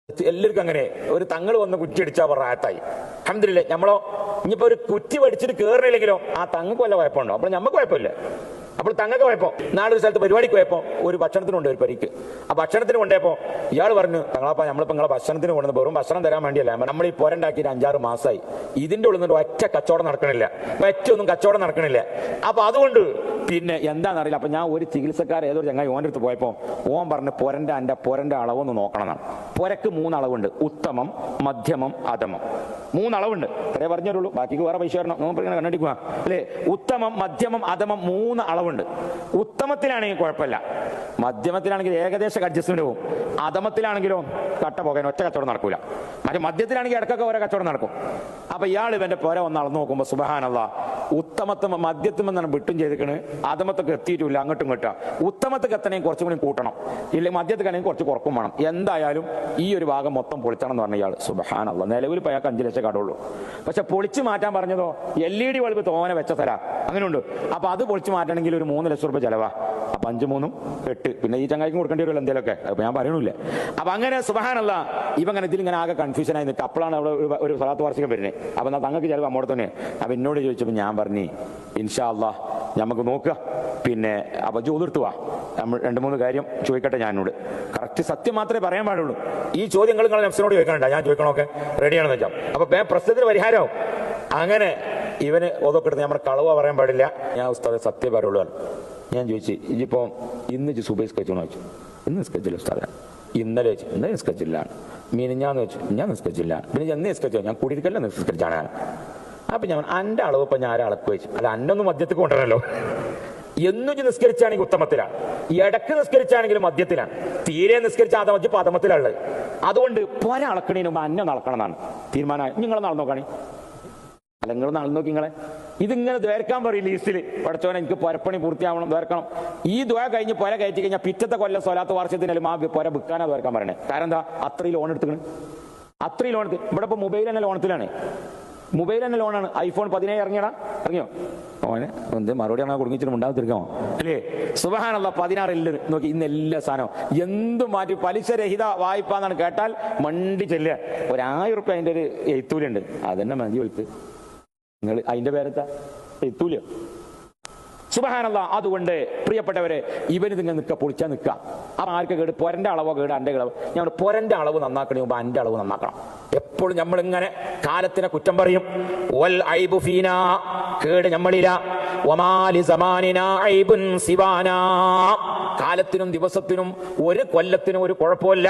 എല്ലാവർക്കും അങ്ങനെ ഒരു തങ്ങൾ വന്ന് കുറ്റി അടിച്ചാൽ റാത്തായി. അൽഹംദുലില്ലാഹ് നമ്മളോ ഇനിയിപ്പോ ഒരു കുറ്റി പഠിച്ചിട്ട് കയറില്ലെങ്കിലോ ആ തങ്ങൾക്ക് വല്ല കുഴപ്പമുണ്ടോ? അപ്പോൾ നമുക്ക് കുഴപ്പമില്ല. അപ്പോൾ തങ്ങൾക്ക് കുഴപ്പം. നാളെ ഒരു സ്ഥലത്ത് പരിപാടിക്ക് പോയപ്പോൾ ഒരു ഭക്ഷണത്തിന് കൊണ്ട് ഒരു പരിക്ക്. ആ ഭക്ഷണത്തിന് കൊണ്ടേപ്പോ ഇയാൾ പറഞ്ഞു, തങ്ങളപ്പാ നമ്മളിപ്പോൾ നിങ്ങളെ ഭക്ഷണത്തിന് കൊണ്ടുവന്ന് വെറും ഭക്ഷണം തരാൻ വേണ്ടിയല്ല, നമ്മൾ ഈ പോരണ്ടാക്കിയിട്ട് 5-6 മാസമായി ഇതിന്റെ ഉള്ളിൽ നിന്ന് ഒറ്റ കച്ചവടം നടക്കണില്ല, ഒറ്റൊന്നും കച്ചവടം നടക്കണില്ല. അപ്പൊ അതുകൊണ്ട് പിന്നെ എന്താണെന്നറിയില്ല. അപ്പൊ ഞാൻ ഒരു ചികിത്സക്കാരൻ ഏതൊരു ചങ്ങായി ഓൻ്റെ അടുത്ത് പോയപ്പോൾ ഓൻ പറഞ്ഞു പൊരന്റെ അളവൊന്ന് നോക്കണമെന്നാണ്. പൊരക്ക് 3 അളവുണ്ട്: ഉത്തമം, മധ്യമം, അധമം. 3 അളവുണ്ട്. ഇത്രേ പറഞ്ഞുള്ളൂ, ബാക്കിക്ക് വേറെ പൈസ വരണം. ഇങ്ങനെ കണ്ടടിക്കുക അല്ലേ? ഉത്തമം, മധ്യമം, അധമം 3 അളവുണ്ട്. ഉത്തമത്തിലാണെങ്കിൽ കുഴപ്പമില്ല, മധ്യമത്തിലാണെങ്കിൽ ഏകദേശം അഡ്ജസ്റ്റ്മെന്റ് പോകും, അധമത്തിലാണെങ്കിലോ കട്ട പോകാൻ ഒറ്റ കച്ചവടം നടക്കൂല. മറ്റേ മധ്യത്തിലാണെങ്കിൽ ഇടക്കൊക്കെ ഓരോ കച്ചവടം നടക്കും. അപ്പൊ ഇയാൾ ഇവന്റെ പോര ഒന്ന് അളന്നു നോക്കുമ്പോ സുബ്ഹാനല്ലാഹ്, ഉത്തമത്തും മധ്യത്തും എന്നാണ് വിട്ടും ചെയ്തിക്കണ്, അധമത്തൊക്കെ എത്തിയിട്ടില്ല, അങ്ങോട്ടും ഇങ്ങോട്ടാ. ഉത്തമത്തൊക്കെ എത്തണമെങ്കിൽ കുറച്ചും കൂടി കൂട്ടണം, ഇല്ലെങ്കിൽ മധ്യത്തിലാണെങ്കിൽ കുറച്ച് കുറക്കും വേണം. എന്തായാലും ഈ ഒരു ഭാഗം മൊത്തം പൊളിച്ചണം എന്ന് പറഞ്ഞ ഇയാൾ സുബ്ഹാനല്ലാഹ്. നിലവിൽ ഇപ്പോൾ അയാൾക്ക് 5 ലക്ഷം കടമുള്ളൂ. പക്ഷെ പൊളിച്ചു മാറ്റാൻ പറഞ്ഞതോ LED ബൾബ് തോനെ വെച്ച സ്ഥലം അങ്ങനെയുണ്ട്. അപ്പൊ അത് പൊളിച്ചു മാറ്റണമെങ്കിൽ ഒരു 3 ലക്ഷം രൂപ ചെലവാ. അപ്പൊ 5 3 8, പിന്നെ ഈ ചങ്ങായിക്കും കൊടുക്കേണ്ടി വരുമല്ലോ എന്തെങ്കിലുമൊക്കെ. അപ്പൊ ഞാൻ പറയണില്ല. അപ്പൊ അങ്ങനെ സുബ്ഹാനല്ലാഹ് ഇവങ്ങനെ ഇതിലിങ്ങനെ ആകെ കൺഫ്യൂഷൻ ആയി നിൽക്കുക. അപ്പോഴാണ് അവിടെ ഒരു സ്വലാത്ത് വാർഷികം വരുന്നത്. അപ്പൊ എന്നാൽ തങ്ങൾക്ക് ചിലവ് അമ്മോടെ തന്നെ. അപ്പൊ എന്നോട് ചോദിച്ചപ്പോൾ ഞാൻ പറഞ്ഞു, ഇൻഷാ അല്ലാഹ് നമുക്ക് നോക്കുക. പിന്നെ അപ്പൊ ജോലിർത്ത് വാ, നമ്മൾ 2-3 കാര്യം ചോദിക്കട്ടെ. ഞാനോട് കറക്റ്റ് സത്യം മാത്രമേ പറയാൻ പാടുള്ളൂ. ഈ ചോദ്യങ്ങൾ നിങ്ങളെ നഫ്സിനോട് ചോദിക്കാനുണ്ട്, ഞാൻ ചോദിക്കണമൊക്കെ റെഡിയാണെന്ന് വെച്ചാൽ. അപ്പൊ പ്രശ്നത്തിന് പരിഹാരമാവും. അങ്ങനെ ഇവന് ഒതൊക്കെടുത്ത് നമ്മുടെ കളവ പറയാൻ പാടില്ല. ഞാൻ ഉസ്താദെ സത്യം പറയുള്ളൂ. ഞാൻ ചോദിച്ചു, ഇതിപ്പോ ഇന്ന് സുബൈ സ്കെച്ചോന്ന് ചോദിച്ചു. ഇന്ന് സ്കെച്ചില്ല ഉസ്താദെ. ഇന്നലെ വെച്ചു, ഇന്നലെ നിസ്കരിച്ചില്ലാണ്. മിനിഞ്ഞാന്ന് വെച്ചു, ഞാൻ നിസ്കരിച്ചില്ല. പിന്നെ എന്ന് നിസ്കരിച്ചോ? ഞാൻ കൂടിയിരിക്കല്ല നിസ്കരിച്ചാണ്. അപ്പൊ ഞാൻ എൻ്റെ അളവ് ഇപ്പൊ ഞാൻ അളക്ക് വെച്ചു. അല്ല, അന്നൊന്നും മദ്യത്തിൽ കൊണ്ടുവരണല്ലോ. എന്നും നിസ്കരിച്ചാണെങ്കിൽ ഉത്തമത്തിലാണ്, ഇടക്ക് നിസ്കരിച്ചാണെങ്കിലും മദ്യത്തിലാണ്, തീരെ നിസ്കരിച്ച അധമത്തിലുള്ളത്. അതുകൊണ്ട് പോര അളക്കണേന് മുമ്പ് അന്നം അളക്കണം എന്നാണ് തീരുമാനമായി. നിങ്ങൾ നാളെ നോക്കാണി, അല്ല നിങ്ങൾ നാളെ നോക്കി. നിങ്ങളെ ഇതിങ്ങനെ ദ്വേർക്കാൻ പറയും ലീസ്റ്റിൽ. പഠിച്ചോനെ എനിക്ക് പൊരപ്പണി പൂർത്തിയാവണം, ദ്വേർക്കണം. ഈ ദ്വ കഴിഞ്ഞ് പൊര കയറ്റി കഴിഞ്ഞാൽ പിറ്റത്തെ കൊല്ലം സ്വലാത്ത് വാർഷികത്തിനാലും ആ പൊര വിൽക്കാനാ ദ്വേർക്കാൻ പറയണേ. കാരണം എന്താ? അത്രയും ലോൺ എടുത്തുക്കണം, അത്രയും ലോൺ എടുത്ത്. ഇവിടെ ഇപ്പൊ മൊബൈൽ തന്നെ ലോണത്തിലാണ്, മൊബൈൽ തന്നെ ലോണാണ്. iPhone 17 ഇറങ്ങിയോ? ഓനെ എന്ത് മറുപടി അങ്ങനെ കുടുങ്ങിച്ചിട്ട് ഉണ്ടാകത്തിരിക്കാമോ അല്ലേ? സുബ്ഹാനല്ലാഹ് 16 നോക്കി. ഇന്ന് എല്ലാ സാധനവും എന്തും മാറ്റി പലിശരഹിത വായ്പ എന്നാണ് കേട്ടാൽ മണ്ടി ചെല്ലുക. 1000 റുപ്യ അതിന്റെ ഒരു എഴുത്തൂലുണ്ട്, അതന്നെ മതി ഒഴുത്ത്. നിങ്ങൾ അതിന്റെ പേരെത്താ എത്തൂല. സുബ്ഹാനല്ലാഹ്. അതുകൊണ്ട് പ്രിയപ്പെട്ടവരെ, ഇവന് നിങ്ങൾ നിൽക്കുക, പൊളിച്ചാൽ നിൽക്കുക. അപ്പൊ ആർക്ക് കേട്? പൊരന്റെ അളവോ കേട് അന്റെ അളവ്? ഞാൻ പൊരന്റെ അളവ് നന്നാക്കണേ മുമ്പ് അന്റെ അളവ് നന്നാക്കണം. എപ്പോഴും നമ്മളിങ്ങനെ കാലത്തിനെ കുറ്റം പറയും. വൽ ഐബു ഫീനാ, കേട് നമ്മളില. വമാലി സമാനിനാ ഐബുൻ സിവാനാ, കാലത്തിനും ദിവസത്തിനും ഒരു കൊല്ലത്തിനും ഒരു കുഴപ്പമില്ല.